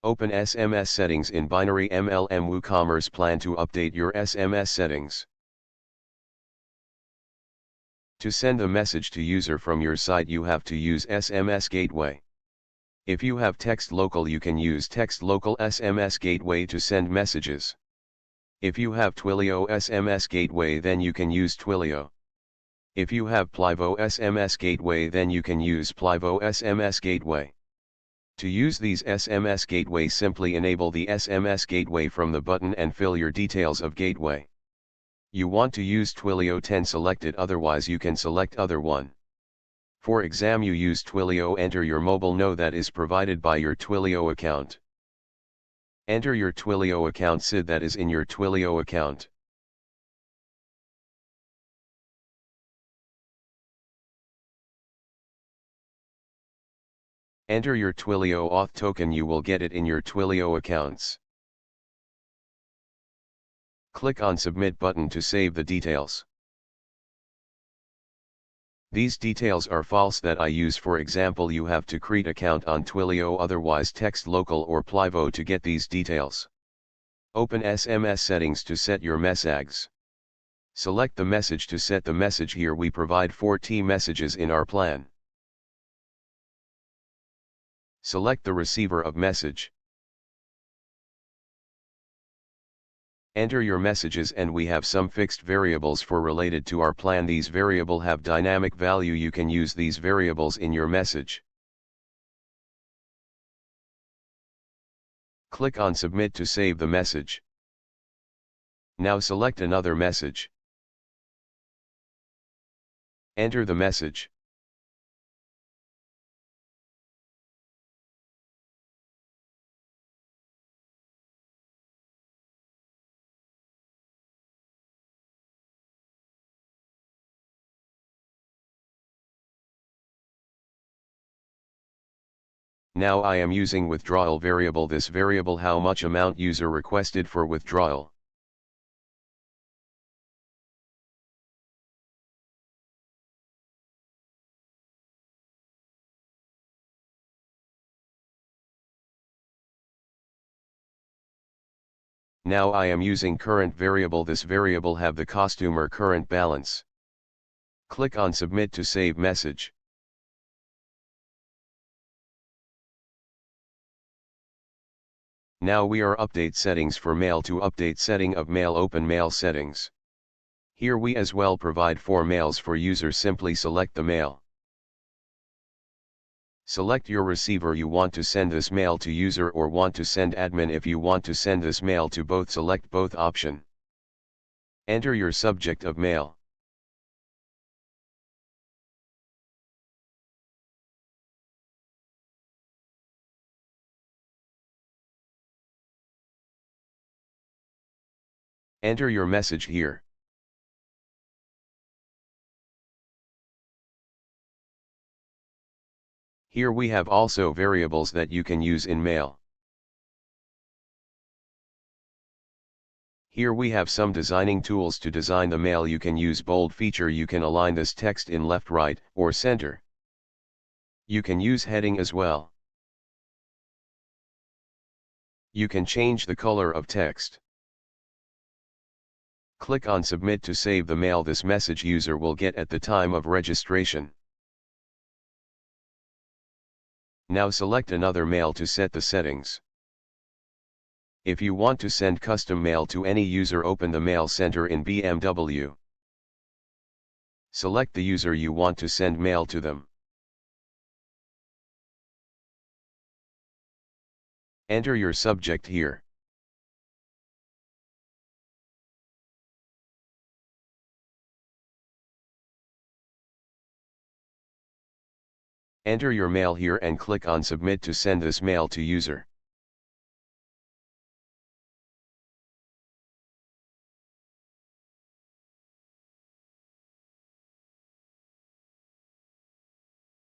Open SMS settings in Binary MLM WooCommerce Plan to update your SMS settings. To send a message to user from your site you have to use SMS Gateway. If you have Text Local you can use Text Local SMS Gateway to send messages. If you have Twilio SMS Gateway then you can use Twilio. If you have Plivo SMS Gateway then you can use Plivo SMS Gateway. To use these SMS Gateway simply enable the SMS Gateway from the button and fill your details of Gateway. You want to use Twilio 10 select it, otherwise you can select other one. For exam you use Twilio, enter your mobile no that is provided by your Twilio account. Enter your Twilio account SID that is in your Twilio account. Enter your Twilio auth token, you will get it in your Twilio accounts. Click on Submit button to save the details. These details are false that I use, for example you have to create account on Twilio, otherwise Text Local or Plivo to get these details. Open SMS settings to set your messages. Select the message to set the message. Here we provide 4T messages in our plan. Select the receiver of message. Enter your messages and we have some fixed variables for related to our plan. These variable have dynamic value, you can use these variables in your message. Click on Submit to save the message. Now select another message. Enter the message. Now I am using withdrawal variable. This variable how much amount user requested for withdrawal. Now I am using current variable. This variable have the customer current balance. Click on Submit to save message. Now we are update settings for mail. To update setting of mail, open mail settings. Here we as well provide 4 mails for user. Simply select the mail. Select your receiver, you want to send this mail to user or want to send admin. If you want to send this mail to both, select both option. Enter your subject of mail. Enter your message here. Here we have also variables that you can use in mail. Here we have some designing tools to design the mail. You can use bold feature, you can align this text in left, right, or center. You can use heading as well. You can change the color of text. Click on Submit to save the mail. This message user will get at the time of registration. Now select another mail to set the settings. If you want to send custom mail to any user, open the mail center in BMW. Select the user you want to send mail to them. Enter your subject here. Enter your mail here and click on Submit to send this mail to user.